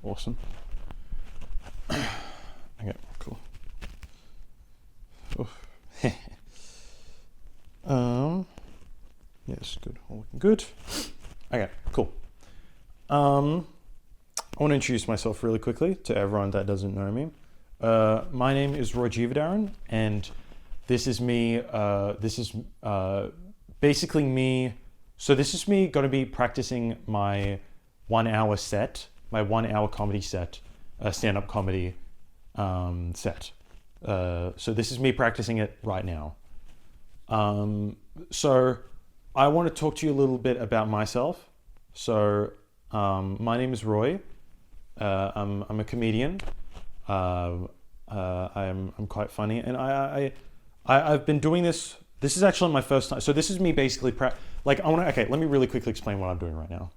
Awesome. Okay, cool. Oof. Yes, good. All looking good. Okay, cool. I want to introduce myself really quickly to everyone that doesn't know me. My name is Roy Jeevadaran, and this is me. This is basically me. So this is me going to be practicing my 1 hour set, my 1 hour comedy set, stand-up comedy set. So this is me practicing it right now. So I want to talk to you a little bit about myself. So my name is Roy. I'm a comedian. I'm quite funny, and I've been doing this. This is actually my first time. So this is me basically okay, let me really quickly explain what I'm doing right now.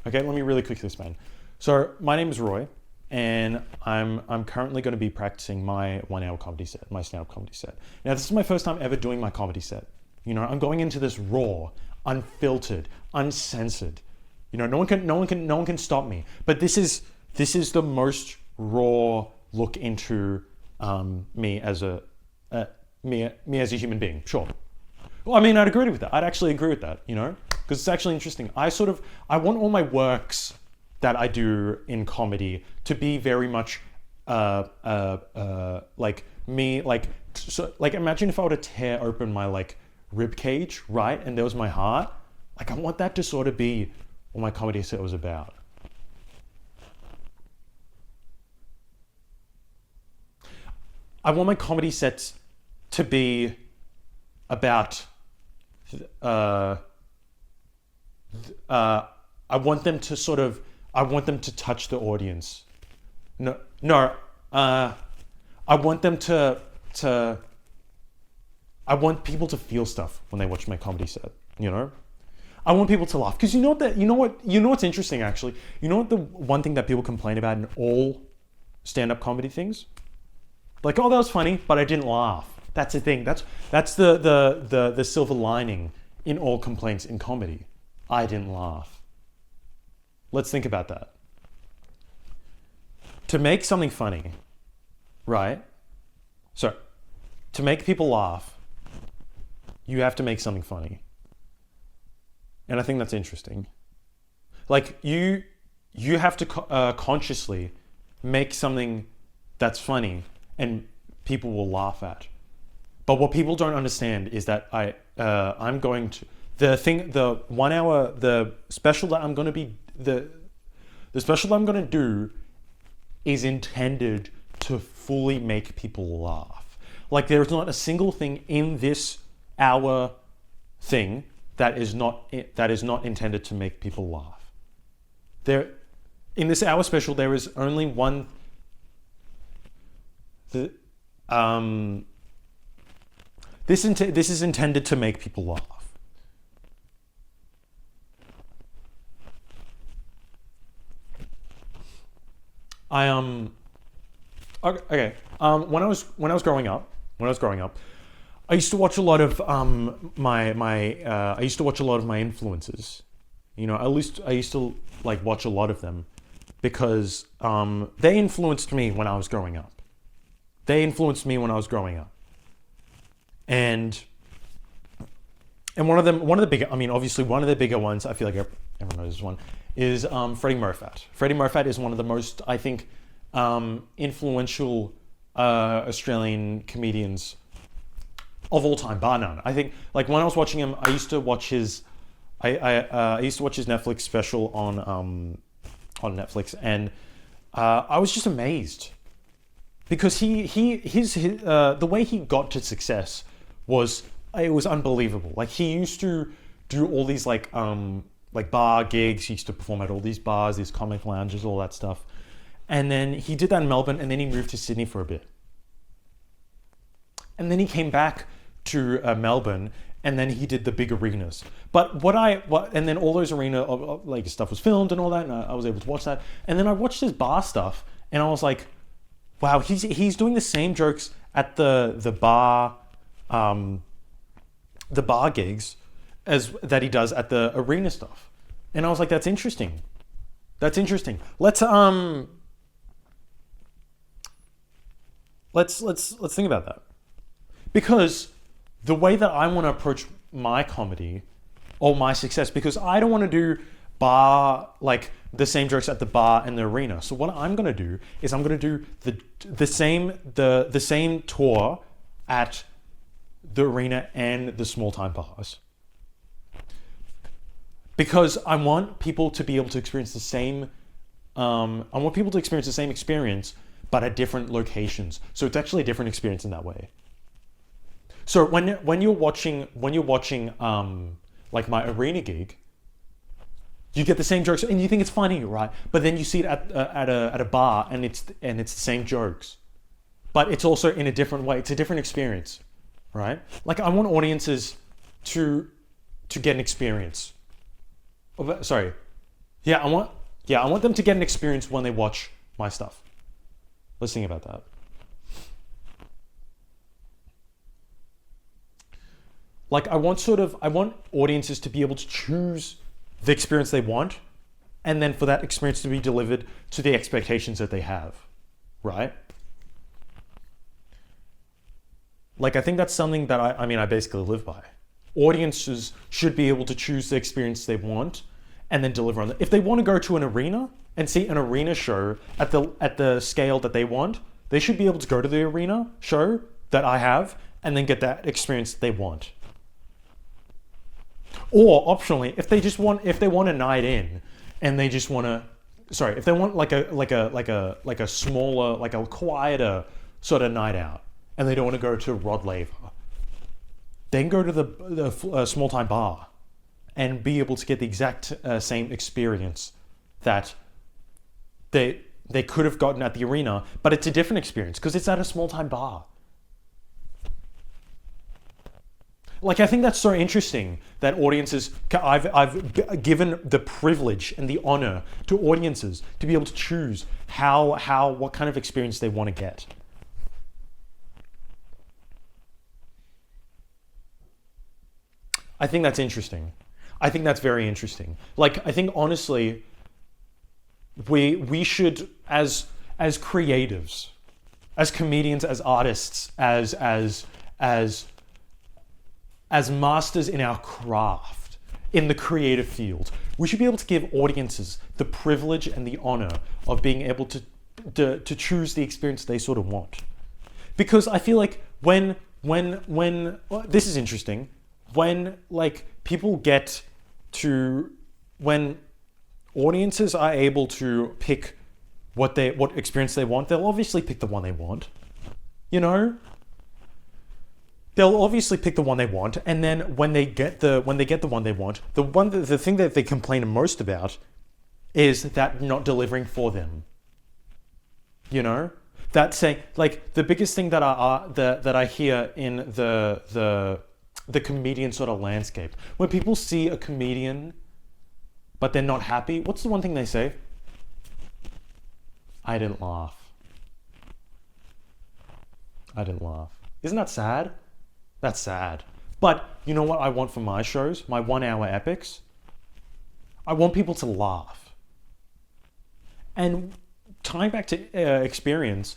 Okay, let me really quickly explain. So my name is Roy, and I'm currently going to be practicing my 1 hour comedy set, my stand-up comedy set. Now this is my first time ever doing my comedy set. You know, I'm going into this raw, unfiltered, uncensored. You know, no one can stop me. But this is the most raw look into me as a human being. Sure. Well, I mean, I'd agree with that. I'd actually agree with that. You know, because it's actually interesting. I want all my works that I do in comedy to be very much like me. Like imagine if I were to tear open my like rib cage, right, and there was my heart. Like I want that to sort of be what my comedy set was about. I want my comedy sets to be about I want them to touch the audience. I want them I want people to feel stuff when they watch my comedy set, you know? I want people to laugh. Because you know what's interesting actually? You know what the one thing that people complain about in all stand-up comedy things? Like, oh, that was funny, but I didn't laugh. That's the thing. That's the silver lining in all complaints in comedy. I didn't laugh. Let's think about that. To make something funny, right? So, to make people laugh, you have to make something funny. And I think that's interesting. Like, you have to consciously make something that's funny and people will laugh at. But what people don't understand is that I'm going to the 1 hour the special that I'm going to do is intended to fully make people laugh. Like there is not a single thing in this hour thing that is not intended to make people laugh. In this hour special there is only one. This is intended to make people laugh. Okay. When I was growing up, I used to watch a lot of I used to watch a lot of my influences. You know, I used to like watch a lot of them because they influenced me when I was growing up. And one of the bigger ones, I feel like everyone knows this one, is Freddie Murphy. Freddie Murphy is one of the most, I think, influential Australian comedians of all time, bar none. I think, like when I was watching him, I used to watch his Netflix special on Netflix, and I was just amazed because his the way he got to success was unbelievable. Like he used to do all these like bar gigs. He used to perform at all these bars, these comic lounges, all that stuff. And then he did that in Melbourne, and then he moved to Sydney for a bit. And then he came back to Melbourne, and then he did the big arenas. But and then all those arena like stuff was filmed and all that, and I was able to watch that. And then I watched his bar stuff, and I was like, wow, he's doing the same jokes at the bar gigs as that he does at the arena stuff. And I was like, that's interesting. Let's Let's think about that. Because the way that I want to approach my comedy or my success, because I don't want to do bar like the same jokes at the bar and the arena. So what I'm gonna do is I'm gonna do the same tour at the arena and the small time bars. Because I want people to be able to experience the same I want people to experience the same experience but at different locations. So it's actually a different experience in that way. So when you're watching like my arena gig, you get the same jokes and you think it's funny, right? But then you see it at a bar and it's the same jokes, but it's also in a different way. It's a different experience, right? Like I want audiences to get an experience. Sorry, I want them to get an experience when they watch my stuff. Let's think about that. Like I want audiences to be able to choose the experience they want, and then for that experience to be delivered to the expectations that they have, right? Like I think that's something that I basically live by. Audiences should be able to choose the experience they want and then deliver on it. If they want to go to an arena and see an arena show at the scale that they want, they should be able to go to the arena show that I have and then get that experience they want. Or optionally, if they want a night in and they just want to, if they want like a smaller, like a quieter sort of night out and they don't want to go to Rod Laver, then go to the small time bar and be able to get the exact same experience that they could have gotten at the arena, but it's a different experience because it's at a small time bar. Like I think that's so interesting that audiences, I've given the privilege and the honor to audiences to be able to choose what kind of experience they want to get. I think that's interesting. I think that's very interesting. Like I think honestly, we should as creatives, as comedians, as artists, as masters in our craft, in the creative field, we should be able to give audiences the privilege and the honor of being able to choose the experience they sort of want. Because I feel like when this is interesting, when like people get to, when audiences are able to pick what experience they want, they'll obviously pick the one they want, you know? They'll obviously pick the one they want, and then when they get the one they want, the thing that they complain most about is that not delivering for them. You know, that saying, like the biggest thing that I hear in the comedian sort of landscape, when people see a comedian but they're not happy, what's the one thing they say? I didn't laugh. Isn't that sad? That's sad. But you know what I want for my shows, my 1 hour epics? I want people to laugh. And tying back to experience,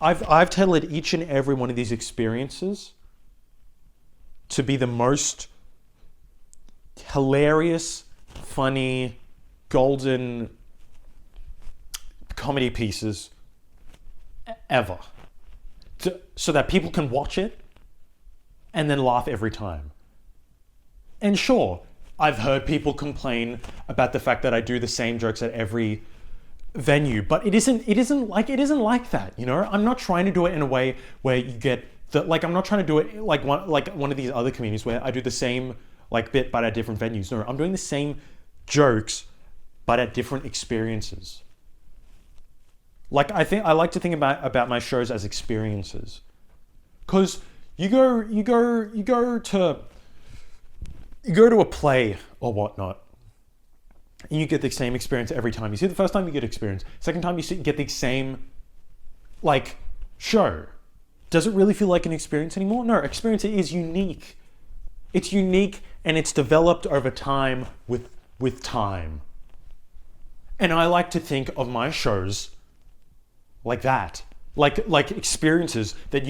I've tailored each and every one of these experiences to be the most hilarious, funny, golden comedy pieces ever. So that people can watch it and then laugh every time. And sure, I've heard people complain about the fact that I do the same jokes at every venue, but it isn't like that, you know? I'm not trying to do it in a way where you get I'm not trying to do it like one of these other comedians where I do the same like bit but at different venues. No, I'm doing the same jokes but at different experiences. Like I like to think about my shows as experiences. 'Cause you go to a play or whatnot, and you get the same experience every time. You see, the first time you get experience, second time you get the same like show. Does it really feel like an experience anymore? No, experience is unique. It's unique and it's developed over time with time. And I like to think of my shows like that. like experiences that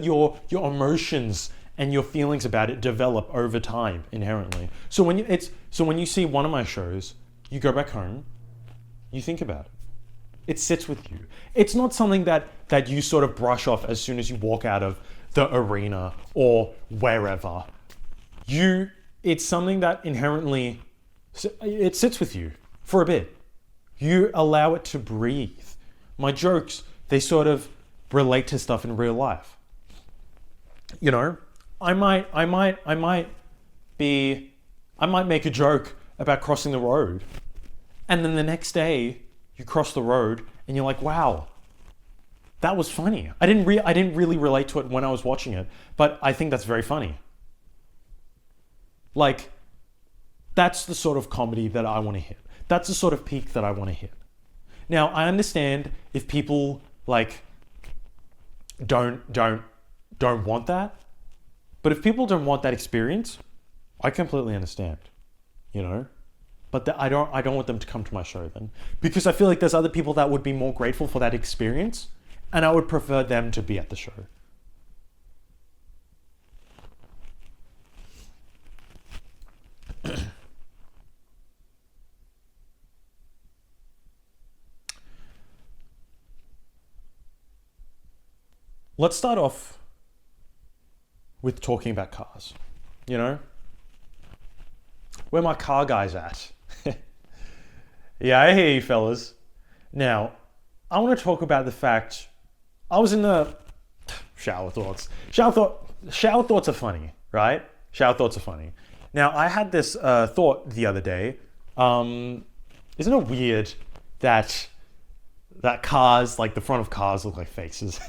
your emotions and your feelings about it develop over time inherently. So when you see one of my shows, you go back home, you think about it. It sits with you. It's not something that you sort of brush off as soon as you walk out of the arena or wherever. It's something that inherently, it sits with you for a bit. You allow it to breathe. My jokes, they sort of relate to stuff in real life. You know, I might make a joke about crossing the road, and then the next day you cross the road and you're like, wow, that was funny. I didn't really relate to it when I was watching it, but I think that's very funny. Like, that's the sort of comedy that I want to hit. That's the sort of peak that I want to hit. Now, I understand if people like don't want that, but if people don't want that experience, I completely understand, you know. But I don't want them to come to my show then, because I feel like there's other people that would be more grateful for that experience, and I would prefer them to be at the show. Let's start off with talking about cars. You know, where my car guys at? Yeah, I hear you, fellas. Now, I want to talk about the fact I was in the shower thoughts. Shower thoughts are funny, right? Shower thoughts are funny. Now, I had this thought the other day. Isn't it weird that cars, like the front of cars, look like faces?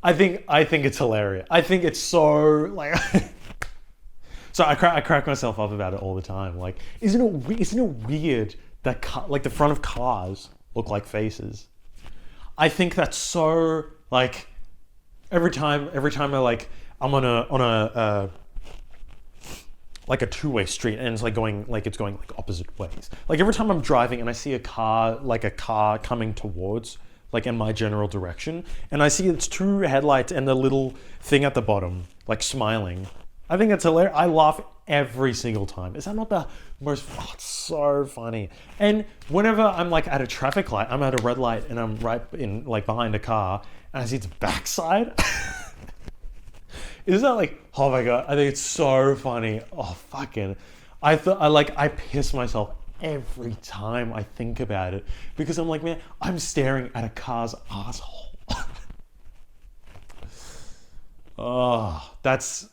I think it's hilarious. I think it's so like. So I crack myself up about it all the time. Like, isn't it weird that like the front of cars look like faces? I think that's so like. Every time I'm on a like a two-way street and it's going like opposite ways. Like every time I'm driving and I see a car coming towards like in my general direction, and I see its two headlights and the little thing at the bottom like smiling. I think it's hilarious. I laugh every single time. Is that not the most? Oh, it's so funny. And whenever I'm like at a traffic light, I'm at a red light, and I'm right in like behind a car, and I see its backside. Is that like? Oh my god! I think it's so funny. Oh fucking! I piss myself every time I think about it because I'm like, man, I'm staring at a car's asshole. Oh, that's.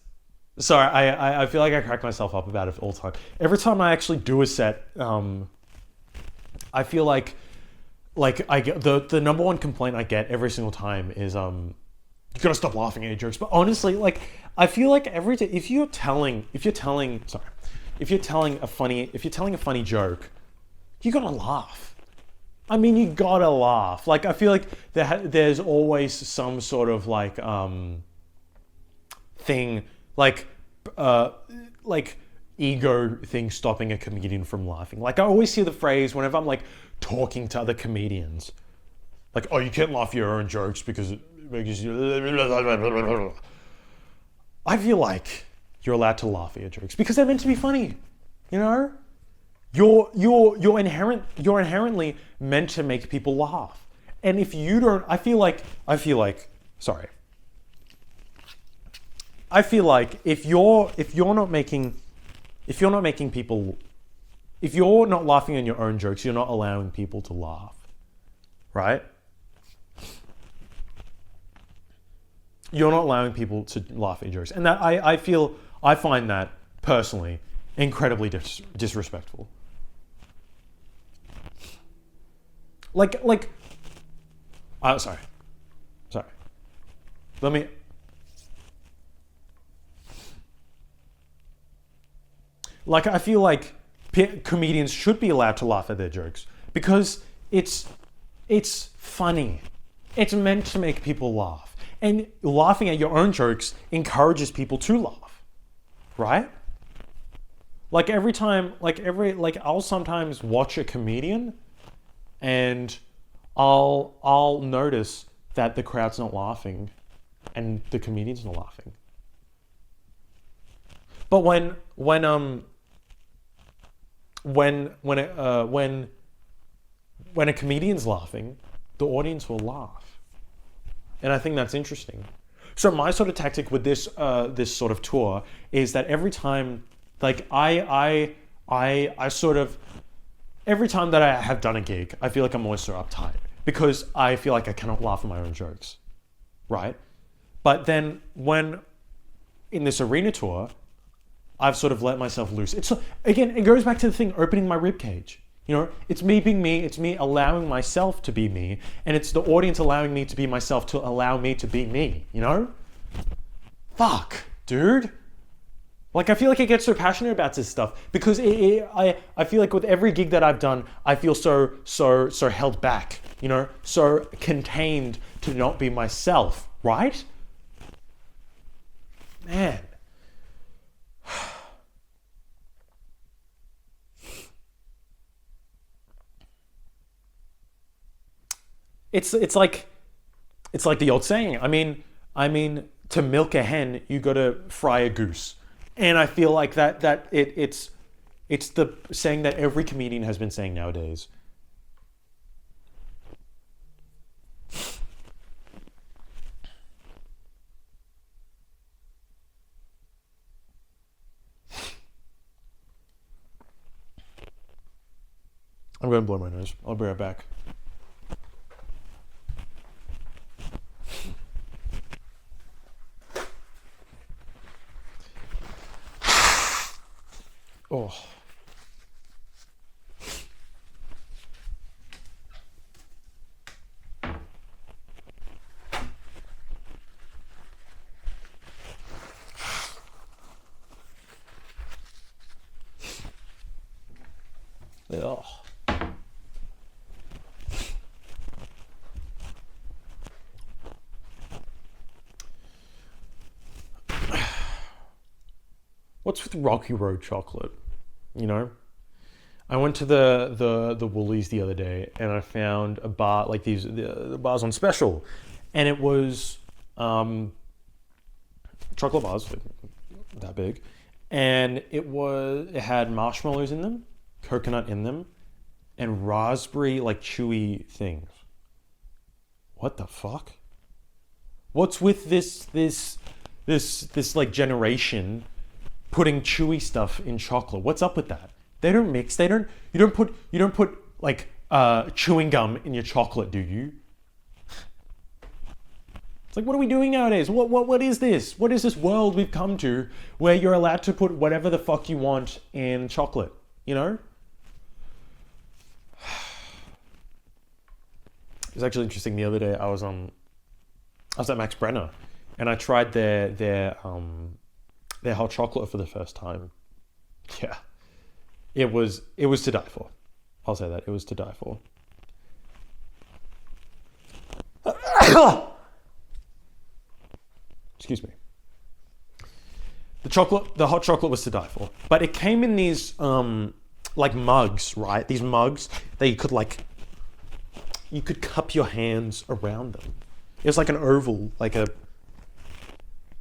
Sorry, I feel like I crack myself up about it all the time. Every time I actually do a set, I feel like I get the number one complaint I get every single time is you gotta stop laughing at your jokes. But honestly, like I feel like if you're telling a funny joke, you gotta laugh. I mean, you gotta laugh. Like I feel like there's always some sort of like thing. Like ego thing stopping a comedian from laughing. Like I always hear the phrase whenever I'm like talking to other comedians, like, "Oh, you can't laugh at your own jokes because you." I feel like you're allowed to laugh at your jokes because they're meant to be funny. You know, you're inherently meant to make people laugh. And if you don't, I feel like if you're not laughing at your own jokes, you're not allowing people to laugh, right? You're not allowing people to laugh at your jokes, and that I find that personally incredibly disrespectful. Sorry. Let me. Like, I feel like comedians should be allowed to laugh at their jokes because it's funny. It's meant to make people laugh. And laughing at your own jokes encourages people to laugh, right? I'll sometimes watch a comedian and I'll notice that the crowd's not laughing and the comedian's not laughing. But when a comedian's laughing, the audience will laugh, and I think that's interesting. So my sort of tactic with this sort of tour is that every time, like I sort of every time that I have done a gig, I feel like I'm always so uptight because I feel like I cannot laugh at my own jokes, right? But then when in this arena tour, I've sort of let myself loose. It's again, it goes back to the thing, opening my rib cage. You know, it's me being me, it's me allowing myself to be me, and it's the audience allowing me to be myself to allow me to be me, you know? Fuck, dude. Like, I feel like I get so passionate about this stuff because I feel like with every gig that I've done, I feel so held back, you know, so contained to not be myself, right? Man. It's like the old saying. I mean, to milk a hen, you got to fry a goose, and I feel like it's the saying that every comedian has been saying nowadays. I'm going to blow my nose. I'll be right back. Oh. Ugh. What's with Rocky Road chocolate? You know, I went to the Woolies the other day and I found a bar like the bars on special, and it was chocolate bars like that big, and it had marshmallows in them, coconut in them, and raspberry like chewy things. What the fuck? What's with this like generation putting chewy stuff in chocolate? What's up with that? They don't mix. You don't put like chewing gum in your chocolate, do you? It's like, what are we doing nowadays? What is this? What is this world we've come to where you're allowed to put whatever the fuck you want in chocolate? You know? It was actually interesting. The other day I was at Max Brenner and I tried their hot chocolate for the first time. Yeah. It was to die for. I'll say that. It was to die for. Excuse me. The hot chocolate was to die for. But it came in these like mugs, right? These mugs that you could cup your hands around them. It was like an oval, like an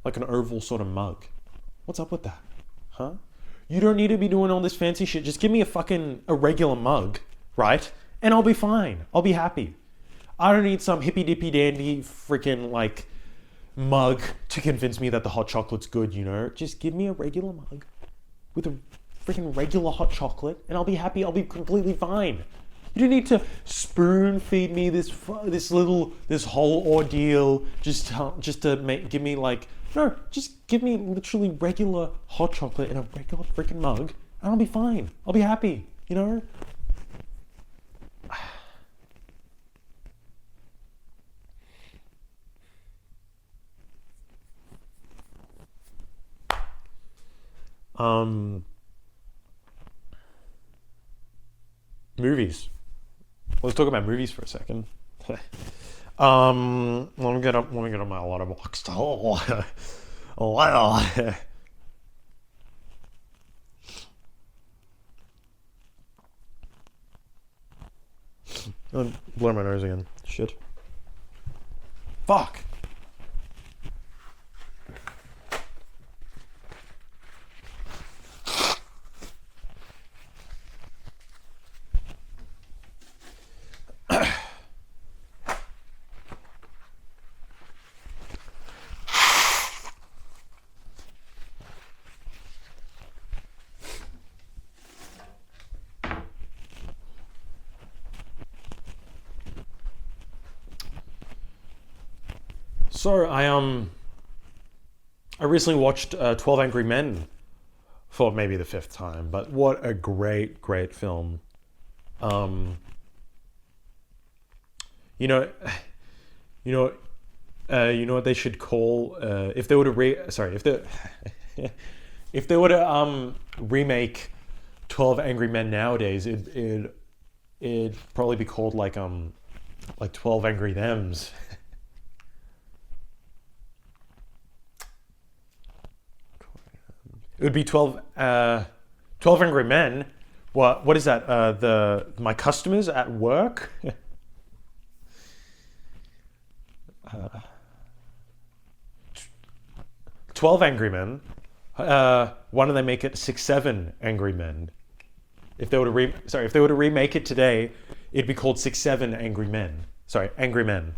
oval sort of mug. What's up with that? Huh? You don't need to be doing all this fancy shit. Just give me a regular mug, right? And I'll be fine. I'll be happy. I don't need some hippy dippy dandy freaking like mug to convince me that the hot chocolate's good, you know? Just give me a regular mug with a freaking regular hot chocolate and I'll be happy. I'll be completely fine. You don't need to spoon feed me this whole ordeal just to give me like, no, just give me literally regular hot chocolate in a regular freaking mug and I'll be fine. I'll be happy, you know? Movies. Let's talk about movies for a second. Let me get on my letterbox. Oh, wow. I'm blowing my nose again. Shit. Fuck. So I recently watched 12 Angry Men for maybe the fifth time, but what a great film. Um, you know, you know, you know what they should call if they were to if they were to remake 12 Angry Men nowadays, it'd probably be called like 12 Angry Thems. It would be 12 Angry Men. What is that? My customers at work. 12 Angry Men. Why don't they make it 6-7 Angry Men? If they were to if they were to remake it today, it'd be called 6-7 Angry Men. Sorry, Angry Men.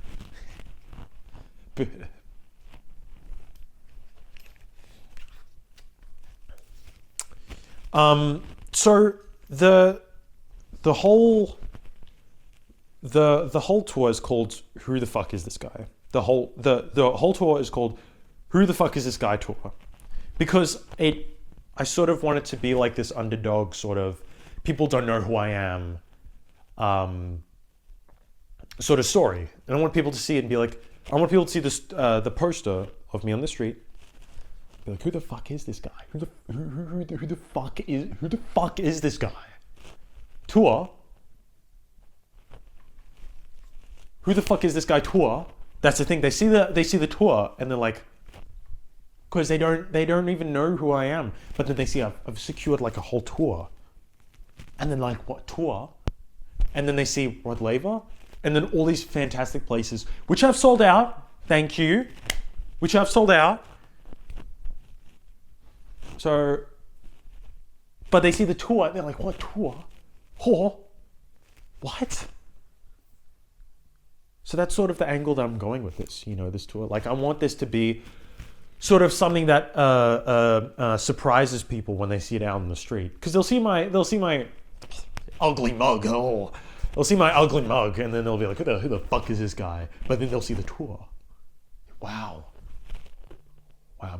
So the whole the whole tour is called Who the Fuck Is This Guy? The whole tour is called Who the Fuck Is This Guy tour, because I sort of want it to be like this underdog sort of people don't know who I am sort of story, and I want people to see it and be like, I want people to see this the poster of me on the street. Be like, who the fuck is this guy? Who the fuck is this guy? Tour. Who the fuck is this guy? Tour. That's the thing. They see the tour and they're like, because they don't even know who I am. But then they see I've secured like a whole tour, and then like, what tour? And then they see Rod Laver, and then all these fantastic places which have sold out. Thank you. Which have sold out. So, but they see the tour and they're like, what tour? Whore? What? So that's sort of the angle that I'm going with this, this tour. Like, I want this to be sort of something that surprises people when they see it out on the street. Because they'll see my ugly mug. Oh, they'll see my ugly mug, and then they'll be like, who the fuck is this guy? But then they'll see the tour. Wow,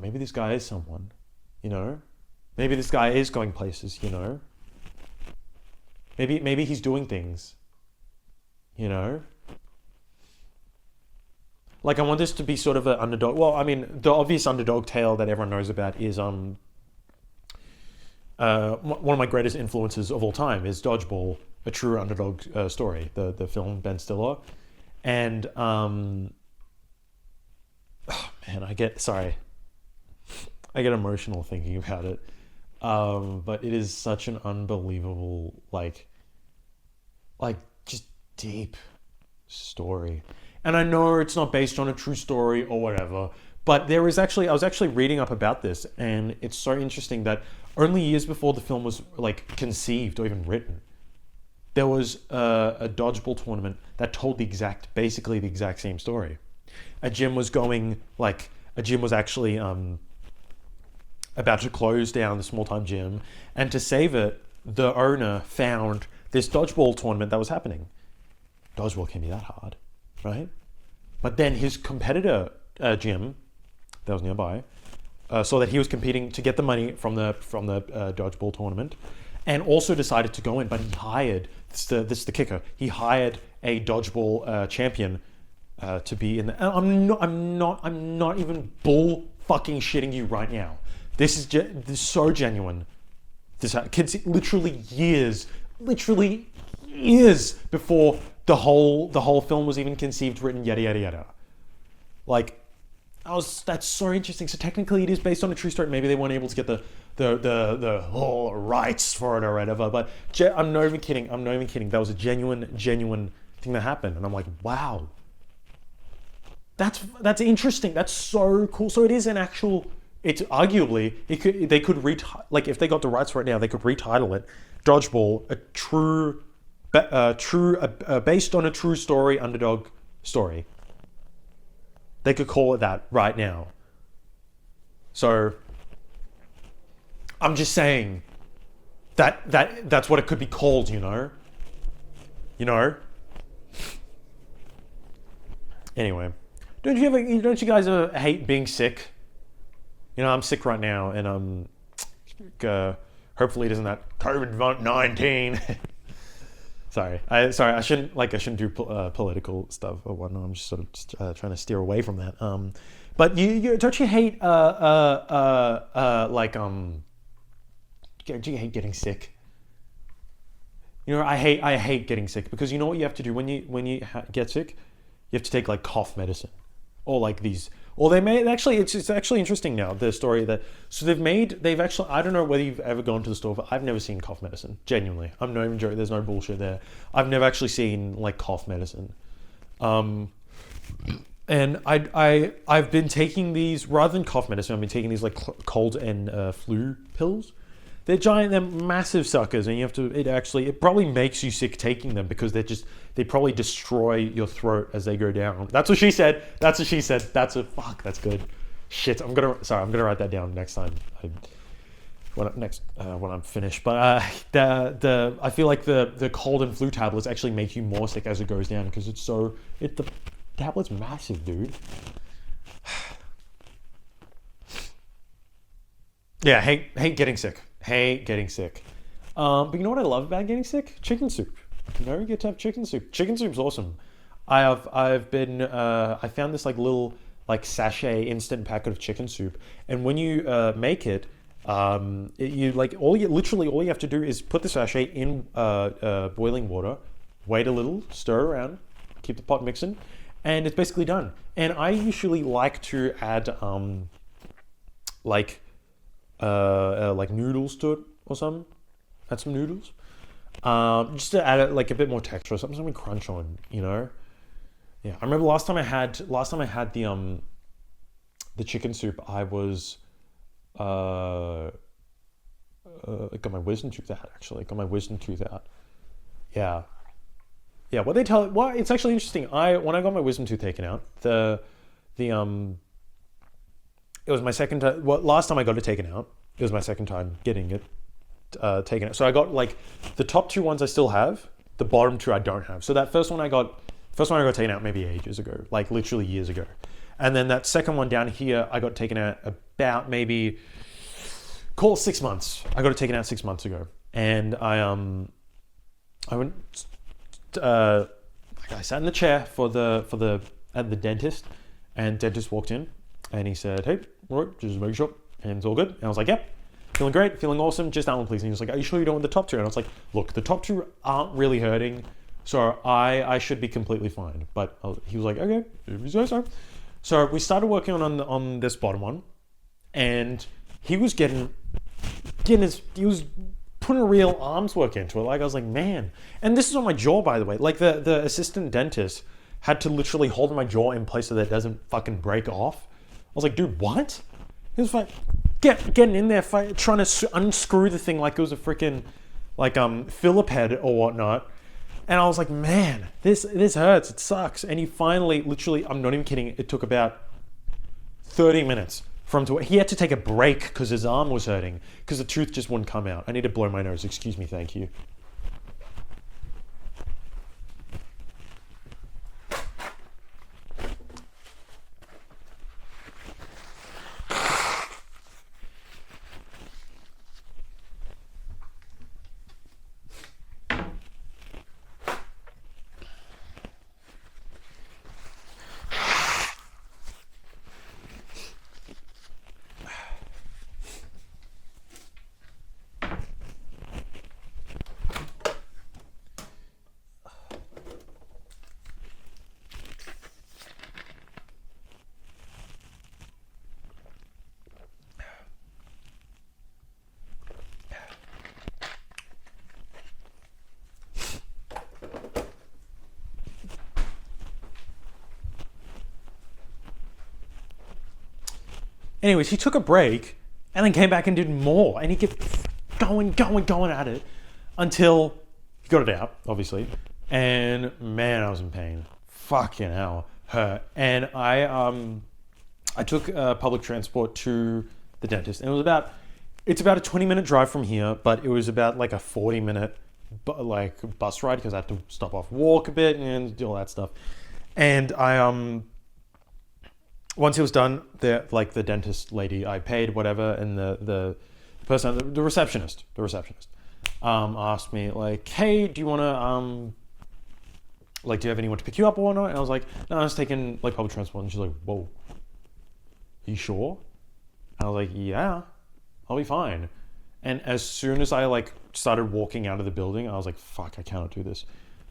maybe this guy is someone. Maybe this guy is going places, Maybe he's doing things, Like, I want this to be sort of an underdog. Well, I mean, the obvious underdog tale that everyone knows about is one of my greatest influences of all time is Dodgeball, a true underdog story, the film, Ben Stiller. And oh man, I get emotional thinking about it. But it is such an unbelievable, like just deep story. And I know it's not based on a true story or whatever, but I was actually reading up about this, and it's so interesting that only years before the film was like conceived or even written, there was a dodgeball tournament that told basically the exact same story. A gym was actually about to close down, the small-time gym, and to save it, the owner found this dodgeball tournament that was happening. Dodgeball can be that hard, right? But then his competitor gym that was nearby saw that he was competing to get the money from the dodgeball tournament, and also decided to go in. But he hired this is the kicker. He hired a dodgeball champion to be in the. And I'm not even bull fucking shitting you right now. This is so genuine. This kids literally years before the whole film was even conceived, written, yada yada yada. Like, that's so interesting. So technically, it is based on a true story. Maybe they weren't able to get the whole rights for it or whatever. But I'm not even kidding. That was a genuine thing that happened. And I'm like, wow, that's interesting. That's so cool. So it is an actual. It's arguably they could like if they got the rights right now, they could retitle it Dodgeball, a true, based on a true story underdog story. They could call it that right now. So I'm just saying that's what it could be called, you know. Anyway, don't you guys ever hate being sick? You know, I'm sick right now, and hopefully it isn't that COVID-19. Sorry, I shouldn't do political stuff or whatnot. I'm just sort of trying to steer away from that. But you don't you hate do you hate getting sick? You know, I hate getting sick, because you know what you have to do when you get sick, you have to take like cough medicine, or like these. Or they made actually, it's actually interesting now, the story that, so they've actually, I don't know whether you've ever gone to the store, but I've never seen cough medicine, genuinely. I'm not even joking, there's no bullshit there. I've never actually seen like cough medicine. And I've been taking these, rather than cough medicine, I've been taking these like cold and flu pills. They're giant, they're massive suckers, and it probably makes you sick taking them, because they probably destroy your throat as they go down. That's what she said. That's good. Shit, I'm gonna write that down next time. When I'm finished. But I feel like the cold and flu tablets actually make you more sick as it goes down, because the tablet's massive, dude. Yeah, hate getting sick. Hate getting sick. But you know what I love about getting sick? Chicken soup. You know, you get to have chicken soup. Chicken soup's awesome. I found this like little like sachet instant packet of chicken soup, and when you make it, you like all you have to do is put the sachet in boiling water, wait a little, stir around, keep the pot mixing, and it's basically done. And I usually like to add like noodles to it or something. Add some noodles, just to add it like a bit more texture or something crunch on, you know. Yeah, I remember last time I had the chicken soup, I was got my wisdom tooth out. Actually, got my wisdom tooth out. Yeah. It's actually interesting. When I got my wisdom tooth taken out, it was my second time. Well, last time I got it taken out, it was my second time getting it taken out. So I got like the top two ones I still have, the bottom two I don't have. So that first one I got taken out maybe ages ago, like literally years ago. And then that second one down here, I got taken out about maybe, call it 6 months. I got it taken out 6 months ago. And I went, I sat in the chair at the dentist, and dentist walked in and he said, "Hey, Roy, just make sure." And it's all good. And I was like, "Yep, feeling great, feeling awesome, just that one please." And he was like, "Are you sure you don't want the top two?" And I was like, "Look, the top two aren't really hurting, so I should be completely fine." But he was like, "Okay, if you say so." So we started working on this bottom one, and he was he was putting real arms work into it. Like I was like, man, and this is on my jaw, by the way. Like the assistant dentist had to literally hold my jaw in place so that it doesn't fucking break off. I was like, dude, what? He was like, getting in there, trying to unscrew the thing like it was a freaking like Phillip head or whatnot. And I was like, man, this hurts. It sucks. And he finally, literally, I'm not even kidding. It took about 30 minutes for him to. He had to take a break because his arm was hurting because the tooth just wouldn't come out. I need to blow my nose. Excuse me. Thank you. Anyways, he took a break and then came back and did more. And he kept going at it until he got it out, obviously. And man, I was in pain. Fucking hell, hurt. And I took public transport to the dentist, and it's about a 20-minute drive from here, but it was about like a 40-minute bus ride because I had to stop off, walk a bit, and do all that stuff. And I once it was done, the dentist lady, I paid whatever, and the person, the receptionist asked me like, hey, do you want to do you have anyone to pick you up or not? And I was like, no, I was taking like public transport. And she's like, whoa, you sure? And I was like, yeah, I'll be fine. And as soon as I like started walking out of the building, I was like, fuck, I cannot do this.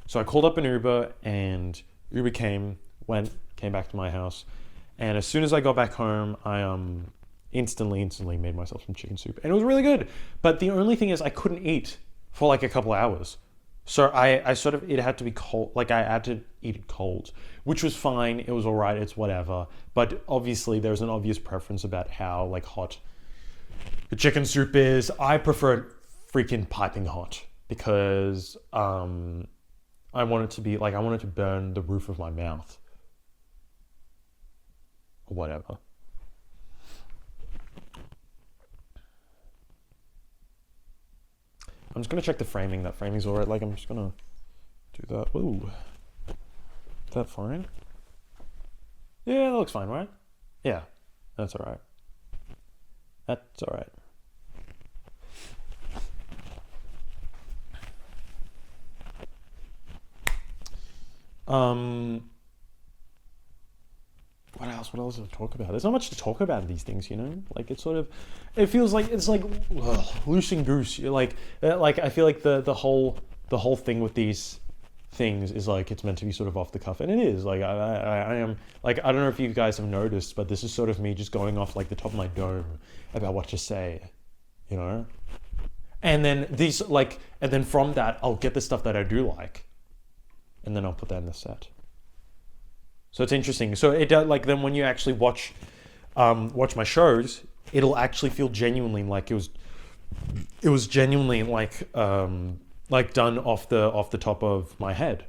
So I called up an Uber, and Uber came back to my house. And as soon as I got back home, I instantly made myself some chicken soup, and it was really good. But the only thing is, I couldn't eat for like a couple hours. So I sort of, it had to be cold, like I had to eat it cold, which was fine. It was all right. It's whatever. But obviously there's an obvious preference about how like hot the chicken soup is. I prefer it freaking piping hot because I want it to be like, I want it to burn the roof of my mouth or whatever. I'm just gonna check the framing. That framing's alright. Like, I'm just gonna do that. Ooh, is that fine? Yeah, that looks fine, right? Yeah, that's alright. That's alright. What else to talk about? There's not much to talk about in these things, you know? Like, it's sort of, it feels like, it's like, loose and goose. You're like I feel like the whole thing with these things is like, it's meant to be sort of off the cuff, and it is. Like, I am, like, I don't know if you guys have noticed, but this is sort of me just going off like the top of my dome about what to say, you know? And then and then from that, I'll get the stuff that I do like, and then I'll put that in the set. So it's interesting. So it does, like, then when you actually watch my shows, it'll actually feel genuinely like it was genuinely like done off the top of my head,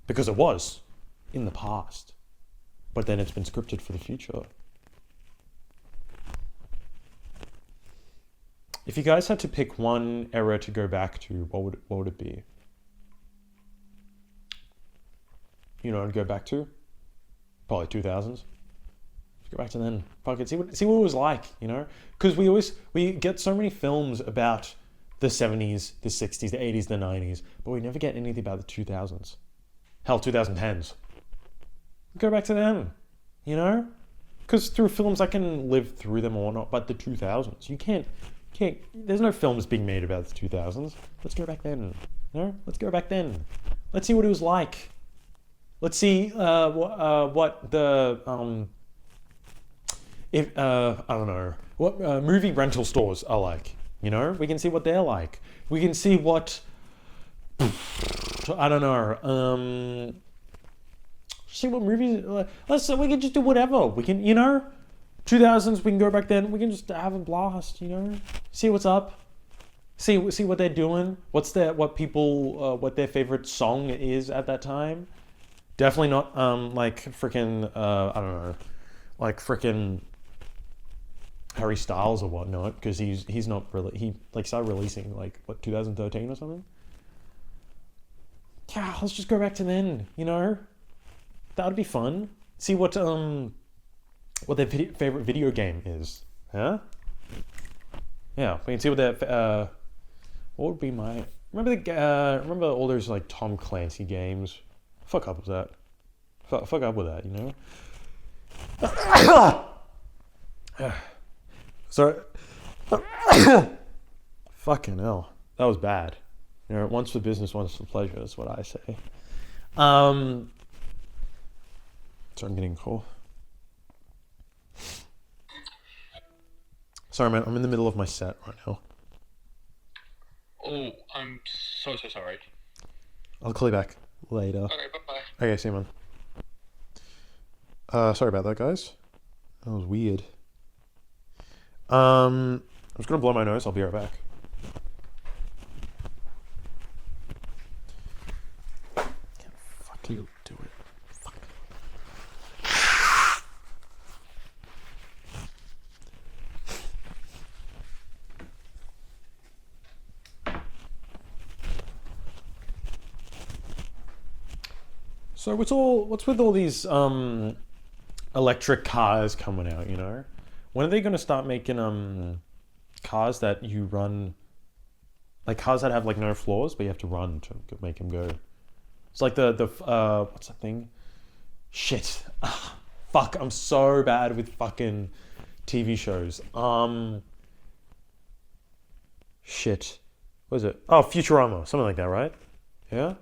because it was in the past, but then it's been scripted for the future. If you guys had to pick one era to go back to, what would it be? You know, to go back to? Probably 2000s. Let's go back to then. Fuck it. See what it was like, you know? Because we get so many films about the 70s, the 60s, the 80s, the 90s, but we never get anything about the 2000s. Hell, 2010s. Go back to them, you know? Because through films I can live through them or not, but the 2000s, you can't. There's no films being made about the 2000s. Let's go back then. No, let's go back then. Let's see what it was like. Let's see what the I don't know what movie rental stores are like. You know, we can see what they're like. We can see what I don't know. See what movies. We can just do whatever. We can, you know, 2000s. We can go back then. We can just have a blast. You know, see what's up. See what they're doing. What their favorite song is at that time. Definitely not like freaking I don't know, like freaking Harry Styles or whatnot, because he's not really, he like started releasing like 2013 or something. Yeah, let's just go back to then, you know. That would be fun. See what their favorite video game is, huh? Yeah, we can see what their what would be my remember all those like Tom Clancy games. Fuck up with that. Fuck up with that, you know? So, fucking hell. That was bad. You know, once for business, once for pleasure, that's what I say. So I'm getting a call. Sorry, man, I'm in the middle of my set right now. Oh, I'm so sorry. I'll call you back later. Okay, bye-bye. Okay, see you, man. Sorry about that, guys. That was weird. I'm just gonna blow my nose. I'll be right back. Can't fucking do it. Fuck. So what's with all these electric cars coming out, you know? When are they gonna start making cars that you run, like cars that have like no floors but you have to run to make them go? It's like the what's that thing? Shit. Fuck, I'm so bad with fucking TV shows. Shit. What is it? Oh, Futurama, something like that, right? Yeah?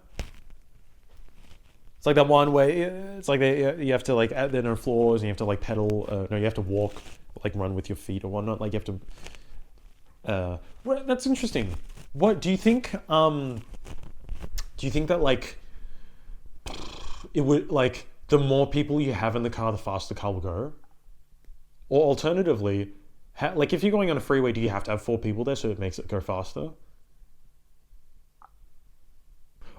It's like that one way. It's like you have to like there are no floors and you have to like pedal. No, you have to walk, like run with your feet or whatnot. Like you have to. Well, that's interesting. What do you think? Do you think that like it would like the more people you have in the car, the faster the car will go? Or alternatively, like if you're going on a freeway, do you have to have 4 people there so it makes it go faster?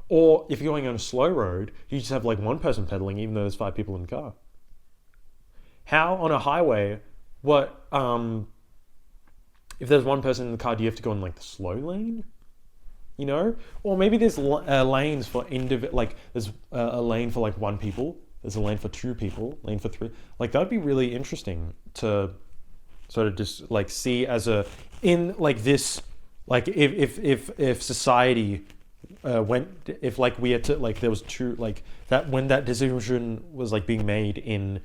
Or if you're going on a slow road, you just have like one person pedaling, even though there's 5 people in the car. How on a highway, what if there's one person in the car, do you have to go in like the slow lane? You know, or maybe there's lanes for like there's a lane for like 1 people, there's a lane for 2 people, lane for 3. Like that'd be really interesting to sort of just like see as a in like this, like if society if like we had to like there was 2 like that when that decision was like being made in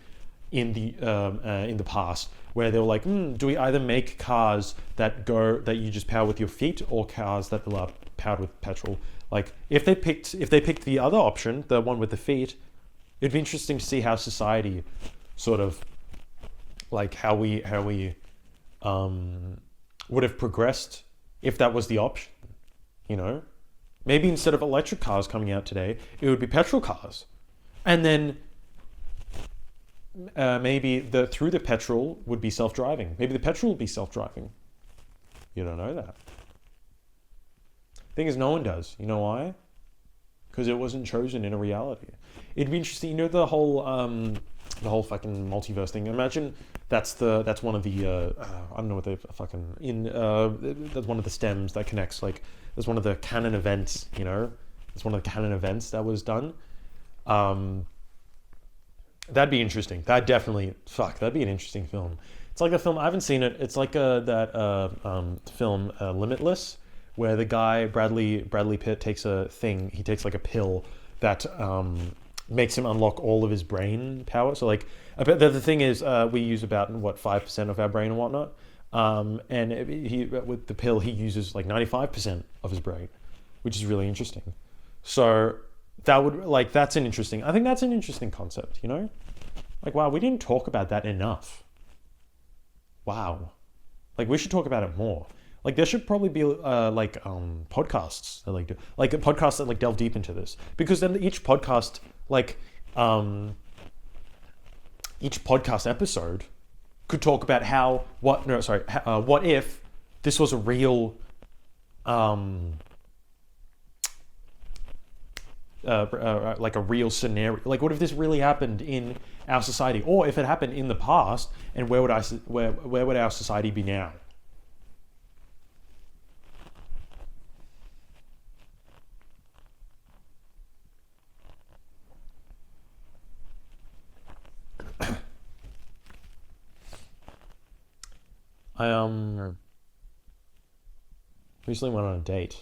the past, where they were like, do we either make cars that you just power with your feet, or cars that are powered with petrol? Like if they picked the other option, the one with the feet, it'd be interesting to see how society sort of like how we would have progressed if that was the option, you know? Maybe instead of electric cars coming out today, it would be petrol cars. And then maybe through the petrol would be self-driving. Maybe the petrol would be self-driving. You don't know that. Thing is, no one does. You know why? Because it wasn't chosen in a reality. It'd be interesting. You know the whole fucking multiverse thing. Imagine that's one of the I don't know what they fucking that's one of the stems that connects. Like that's one of the canon events. You know, it's one of the canon events that was done. That'd be interesting. That'd be an interesting film. It's like a film, I haven't seen it. It's like that film Limitless, where the guy Bradley Pitt takes like a pill that makes him unlock all of his brain power. So like the thing is, we use about 5% of our brain and whatnot, and with the pill he uses like 95% of his brain, which is really interesting. So that's an interesting concept, you know? Like, wow, we didn't talk about that enough. Wow. Like, we should talk about it more. Like, there should probably be podcasts that podcasts that delve deep into this, because then each podcast episode could talk about what if this was a real like a real scenario. Like, what if this really happened in our society, or if it happened in the past, and where would our society be now? I recently went on a date.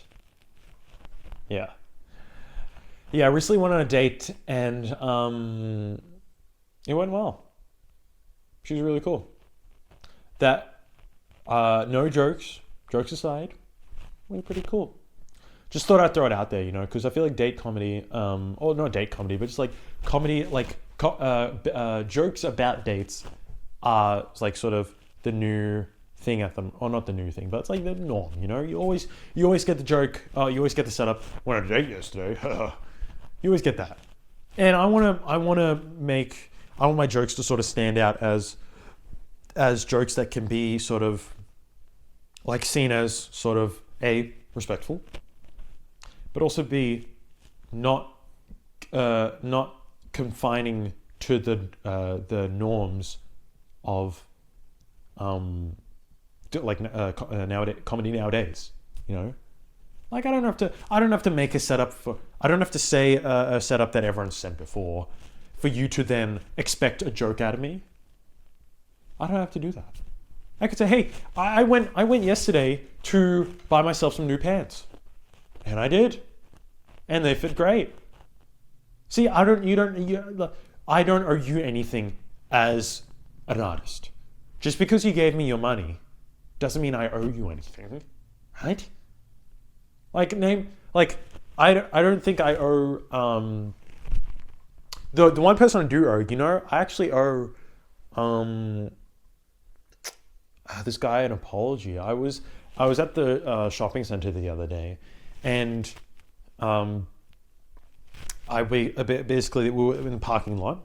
Yeah. Yeah, I recently went on a date, and it went well. She was really cool. No jokes aside, went pretty cool. Just thought I'd throw it out there, you know, because I feel like date comedy, or not date comedy, but just like comedy, jokes about dates are like sort of the new thing at them, or not the new thing, but it's like the norm, you know. You always get the joke. You always get the setup. Went on a date yesterday. You always get that, and I want my jokes to sort of stand out as as jokes that can be sort of like seen as sort of A, respectful, but also B, not confining to the norms of nowadays comedy nowadays. You know, like I don't have to make a setup for. I don't have to say a setup that everyone's said before, for you to then expect a joke out of me. I don't have to do that. I could say, hey, I went yesterday to buy myself some new pants, and I did, and they fit great. See, I don't owe you anything as an artist. Just because you gave me your money doesn't mean I owe you anything, right? I don't think I owe the one person I do owe, I actually owe this guy an apology. I was at the shopping center the other day, and basically we were in the parking lot,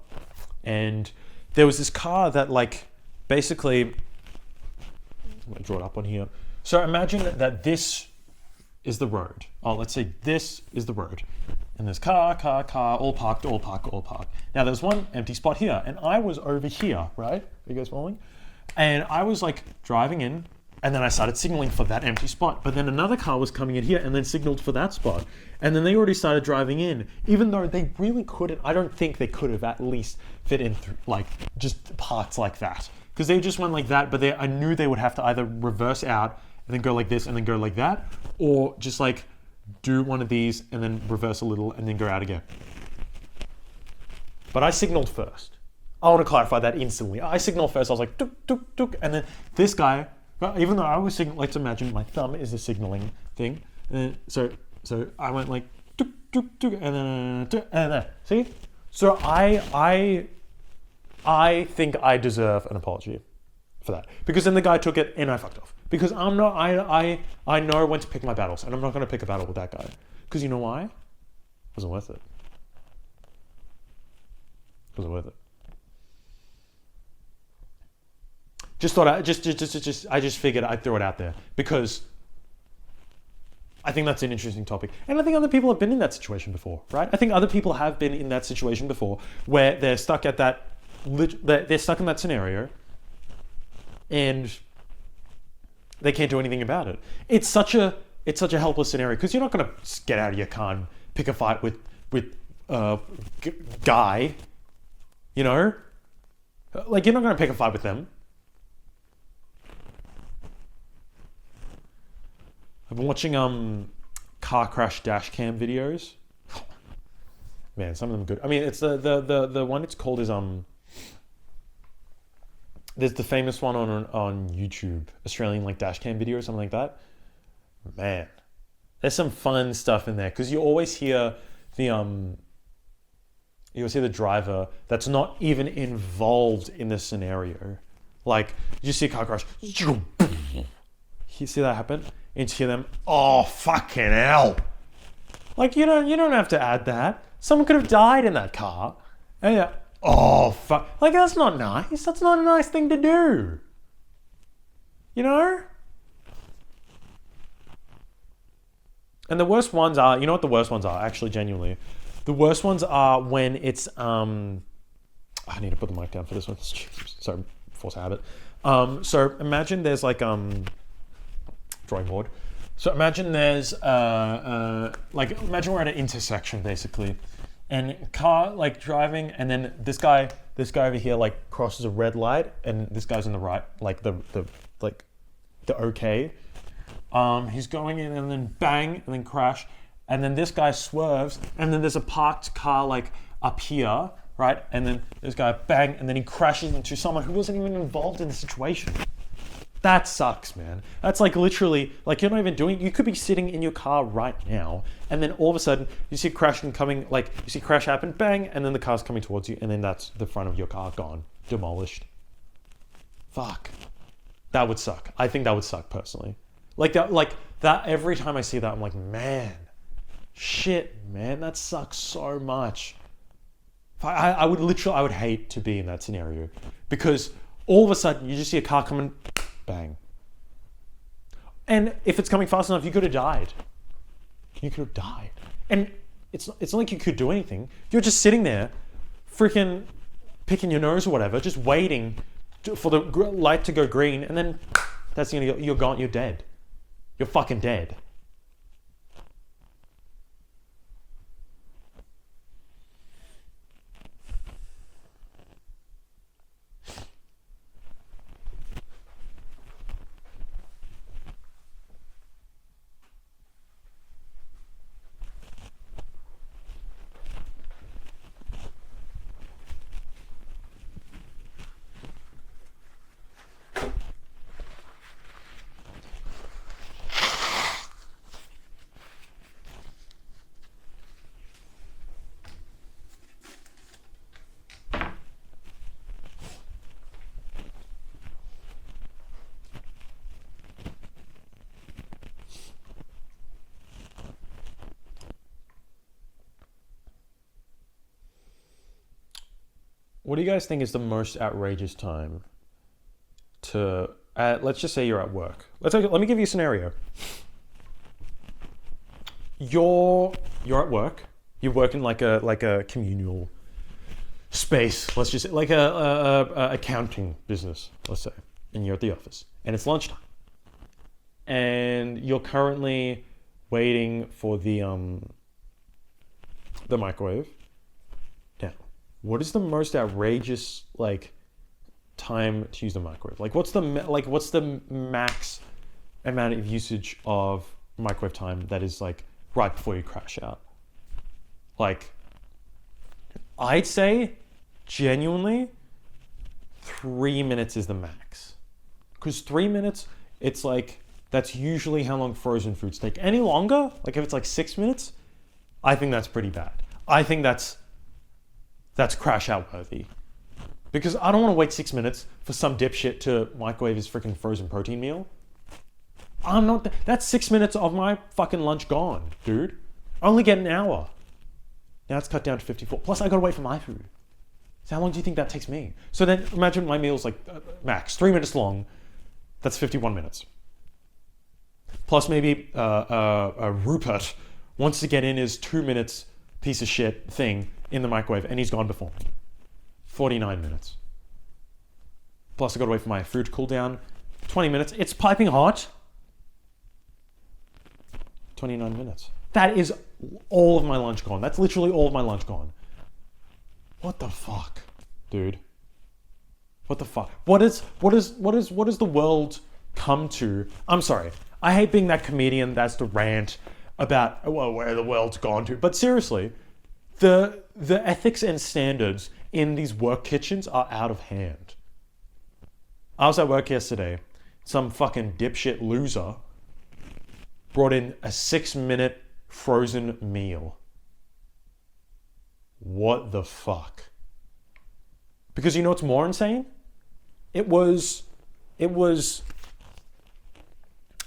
and there was this car that basically, I'm gonna draw it up on here. So imagine that this is the road. Oh, let's say this is the road, and there's car, all parked. Now there's one empty spot here, and I was over here, right? Are you guys following? And I was driving in, and then I started signaling for that empty spot. But then another car was coming in here and then signaled for that spot. And then they already started driving in, even though they really couldn't. I don't think they could have at least fit in just parts like that. Because they just went like that, but I knew they would have to either reverse out and then go like this and then go like that, or just do one of these and then reverse a little and then go out again. But I signaled first. I want to clarify that instantly. I signaled first. I was like, tuk, tuk, tuk. And then this guy, even though I was signaling, let's imagine my thumb is a signaling thing. And so I went tuk, tuk, tuk, and then, see? So I think I deserve an apology for that. Because then the guy took it and I fucked off. Because I know when to pick my battles, and I'm not going to pick a battle with that guy. Because you know why? It wasn't worth it. It wasn't worth it. I just figured I'd throw it out there because I think that's an interesting topic. And I think other people have been in that situation before, right? I think other people have been in that situation before where they're stuck at they're stuck in that scenario and they can't do anything about it. It's such a helpless scenario because you're not going to get out of your car and pick a fight with Guy, you're not going to pick a fight with them. I've been watching car crash dash cam videos. Man, some of them are good. I mean, it's the one it's called is there's the famous one on YouTube, Australian dash cam video or something like that. Man, there's some fun stuff in there because you always hear the driver that's not even involved in the scenario. You see a car crash, you see that happen? And you hear them, oh fucking hell! You don't have to add that. Someone could have died in that car. And yeah, oh fuck! That's not nice. That's not a nice thing to do. And the worst ones are, you know what the worst ones are? Actually, genuinely, the worst ones are when it's I need to put the mic down for this one. Sorry, force a habit. So imagine there's drawing board. So imagine there's imagine we're at an intersection basically, and car driving, and then this guy over here crosses a red light, and this guy's in the right, the okay. He's going in and then bang and then crash, and then this guy swerves, and then there's a parked car up here, right? And then this guy bang, and then he crashes into someone who wasn't even involved in the situation. That sucks, man. That's literally, you're not even doing, you could be sitting in your car right now, and then all of a sudden, you see crash happen, bang, and then the car's coming towards you, and then that's the front of your car gone, demolished. Fuck. That would suck. I think that would suck, personally. That every time I see that, I'm like, man, shit, man, that sucks so much. I would hate to be in that scenario, because all of a sudden you just see a car coming, bang. And if it's coming fast enough, you could have died. You could have died. And it's not like you could do anything. You're just sitting there, freaking picking your nose or whatever, just waiting for the light to go green, and then that's gonna go, you're gone, you're dead. You're fucking dead. What do you guys think is the most outrageous time to, let's just say you're at work. Let me give you a scenario. You're at work. You work in like a communal space. Let's just say like a accounting business, let's say, and you're at the office, and it's lunchtime, and you're currently waiting for the microwave. What is the most outrageous time to use the microwave? What's the max amount of usage of microwave time that is right before you crash out? I'd say genuinely 3 minutes is the max. Because 3 minutes, it's that's usually how long frozen foods take. Any longer, if it's 6 minutes, I think that's pretty bad. I think that's crash out worthy. Because I don't want to wait 6 minutes for some dipshit to microwave his freaking frozen protein meal. That's 6 minutes of my fucking lunch gone, dude. I only get an hour. Now it's cut down to 54. Plus I gotta wait for my food. So how long do you think that takes me? So then imagine my meal's max 3 minutes long. That's 51 minutes. Plus maybe Rupert wants to get in his 2 minutes piece of shit thing in the microwave, and he's gone before me. 49 minutes. Plus I gotta wait for my food to cool down. 20 minutes. It's piping hot. 29 minutes. That is all of my lunch gone. That's literally all of my lunch gone. What the fuck, dude? What the fuck? What does the world come to? I'm sorry. I hate being that comedian that's the rant about where the world's gone to. But seriously, the ethics and standards in these work kitchens are out of hand. I was at work yesterday. Some fucking dipshit loser brought in a 6-minute frozen meal. What the fuck? Because you know what's more insane? It was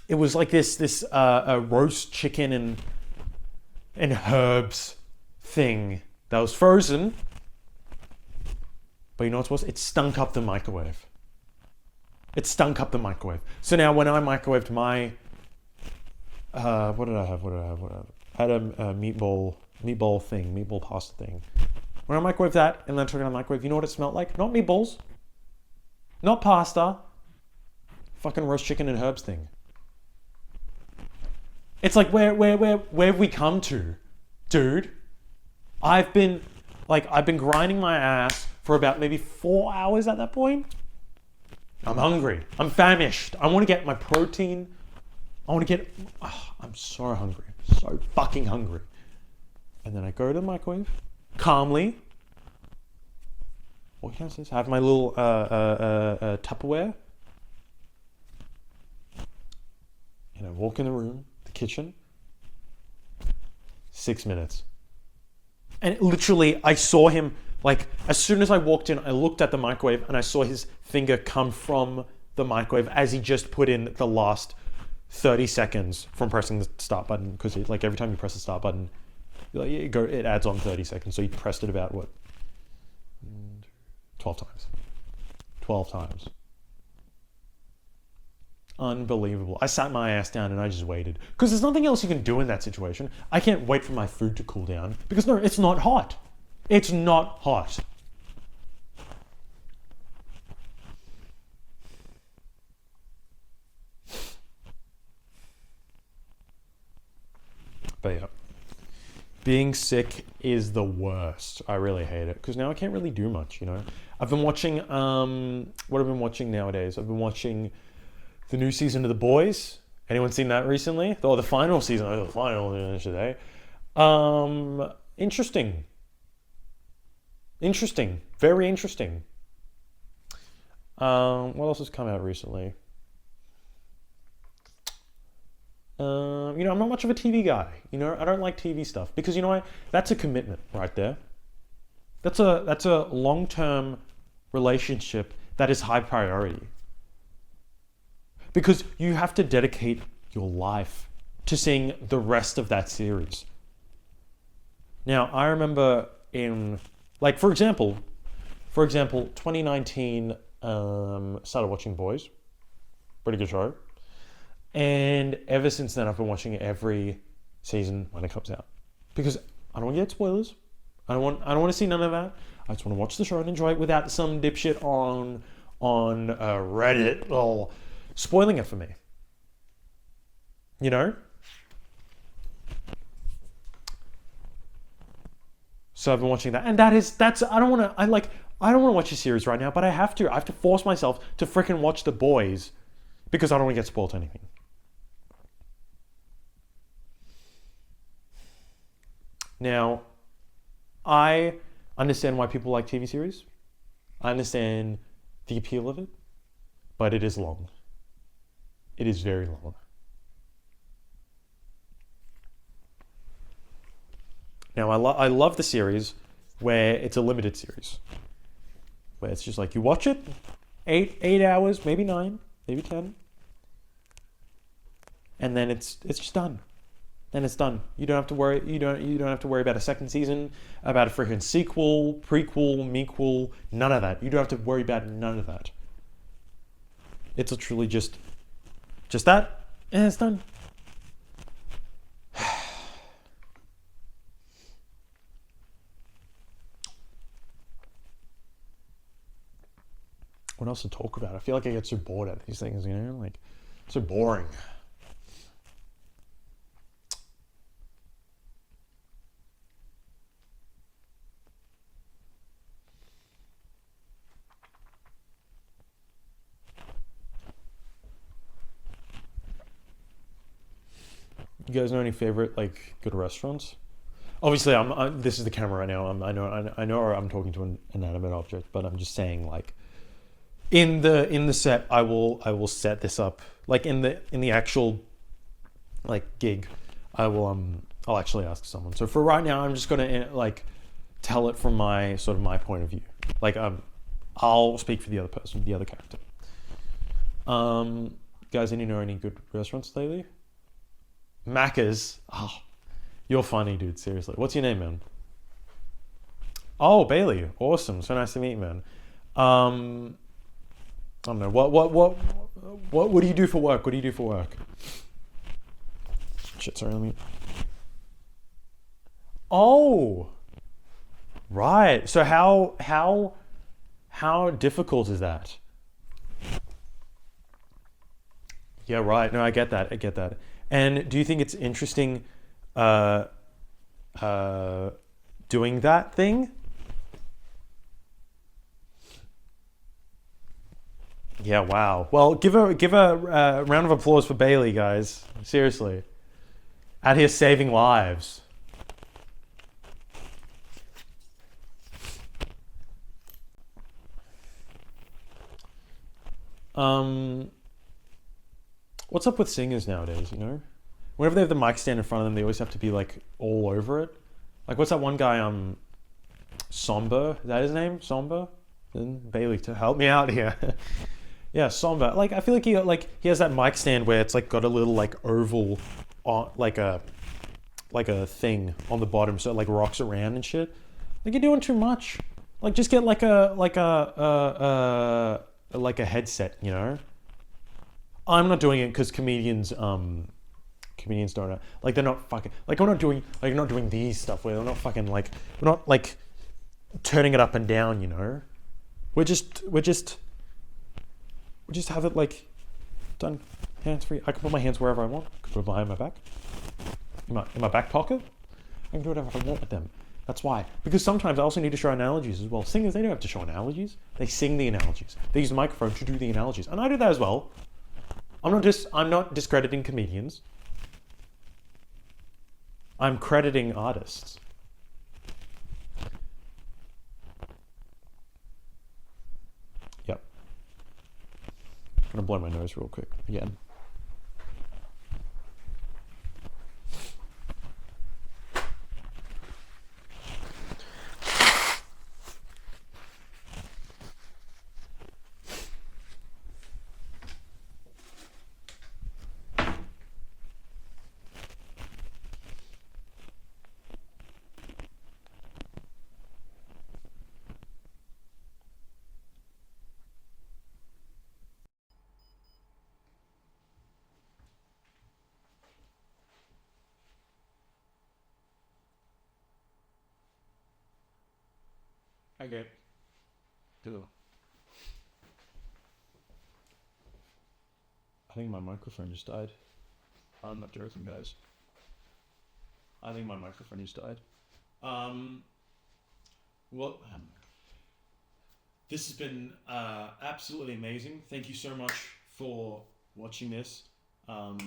like this roast chicken and herbs thing that was frozen. But you know what's worse? It stunk up the microwave. It stunk up the microwave. So now when I microwaved my what did I have? I had a meatball pasta thing. When I microwaved that and then took it out of the microwave, you know what it smelled like? Not meatballs, not pasta, fucking roast chicken and herbs thing. It's where have we come to, dude? I've been grinding my ass for about maybe 4 hours at that point. I'm hungry. I'm famished. I want to get my protein. I'm so hungry. So fucking hungry. And then I go to the microwave, calmly. What can I say? I have my little Tupperware. And I walk in the room, the kitchen. 6 minutes. And literally, I saw him, as soon as I walked in, I looked at the microwave and I saw his finger come from the microwave as he just put in the last 30 seconds from pressing the start button. Because every time you press the start button, it adds on 30 seconds. So he pressed it about, 12 times. 12 times. Unbelievable. I sat my ass down and I just waited. Because there's nothing else you can do in that situation. I can't wait for my food to cool down. Because no, it's not hot. It's not hot. But yeah. Being sick is the worst. I really hate it. Because now I can't really do much, you know. I've been watching, what have I been watching nowadays? I've been watching the new season of The Boys. Anyone seen that recently? Oh, the final season. Oh, the final today. Interesting. Interesting. Very interesting. What else has come out recently? You know, I'm not much of a TV guy. You know, I don't like TV stuff because you know what? That's a commitment right there. That's a long-term relationship that is high priority. Because you have to dedicate your life to seeing the rest of that series. Now, I remember in, like, for example, 2019, started watching Boys. Pretty good show. And ever since then, I've been watching every season when it comes out. Because I don't want to get spoilers. I don't want to see none of that. I just want to watch the show and enjoy it without some dipshit on Reddit spoiling it for me. You know? So I've been watching that. And I don't want to watch a series right now, but I have to. I have to force myself to freaking watch The Boys because I don't want to get spoiled anything. Now, I understand why people like TV series. I understand the appeal of it, but it is long. It is very long. Now, I love the series where it's a limited series, where it's just like you watch it, 8 hours, maybe 9, maybe 10, and then it's just done. Then it's done. You don't have to worry. You don't have to worry about a second season, about a freaking sequel, prequel, mequel, none of that. You don't have to worry about none of that. It's literally just that, and it's done. What else to talk about? I feel like I get so bored at these things, you know, like so boring. You guys know any favorite like good restaurants? Obviously, this is the camera right now. I know I'm talking to an inanimate object, but I'm just saying like in the set, I will set this up like in the actual like gig. I'll actually ask someone. So for right now, I'm just gonna like tell it from my point of view. Like I'll speak for the other person, the other character. Guys, any good restaurants lately? Macca's. Oh, you're funny, dude. Seriously. What's your name, man? Oh, Bailey. Awesome. So nice to meet you, man. I don't know. What do you do for work? What do you do for work? Shit, sorry, let me. Oh. Right. So how difficult is that? Yeah, right. No, I get that. And do you think it's interesting doing that thing? Yeah, wow. Well, give a round of applause for Bailey, guys. Seriously. Out here saving lives. What's up with singers nowadays, you know? Whenever they have the mic stand in front of them, they always have to be like all over it. Like what's that one guy, Somber? Is that his name? Somber? Bailey, to help me out here. Yeah, Somber. Like I feel like he has that mic stand where it's like got a little like oval on like a thing on the bottom so it like rocks around and shit. Like you're doing too much. Like just get like a like a headset, you know. I'm not doing it because comedians don't like, they're not fucking like, we're not doing these stuff where we're not fucking like, we're not like turning it up and down, you know. We just have it like done hands free. I can put my hands wherever I want. I can put it behind my back, in my back pocket. I can do whatever I want with them. That's why. Because sometimes I also need to show analogies as well. Singers, they don't have to show analogies. They sing the analogies. They use the microphone to do the analogies, and I do that as well. I'm not discrediting comedians. I'm crediting artists. Yep. I'm gonna blow my nose real quick again. Okay. Ew. I think my microphone just died. I'm not joking, guys. I think my microphone just died. Well, this has been absolutely amazing. Thank you so much for watching this. I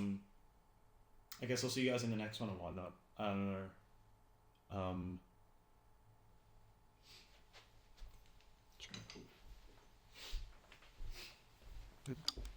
guess I'll see you guys in the next one or whatnot. I don't know.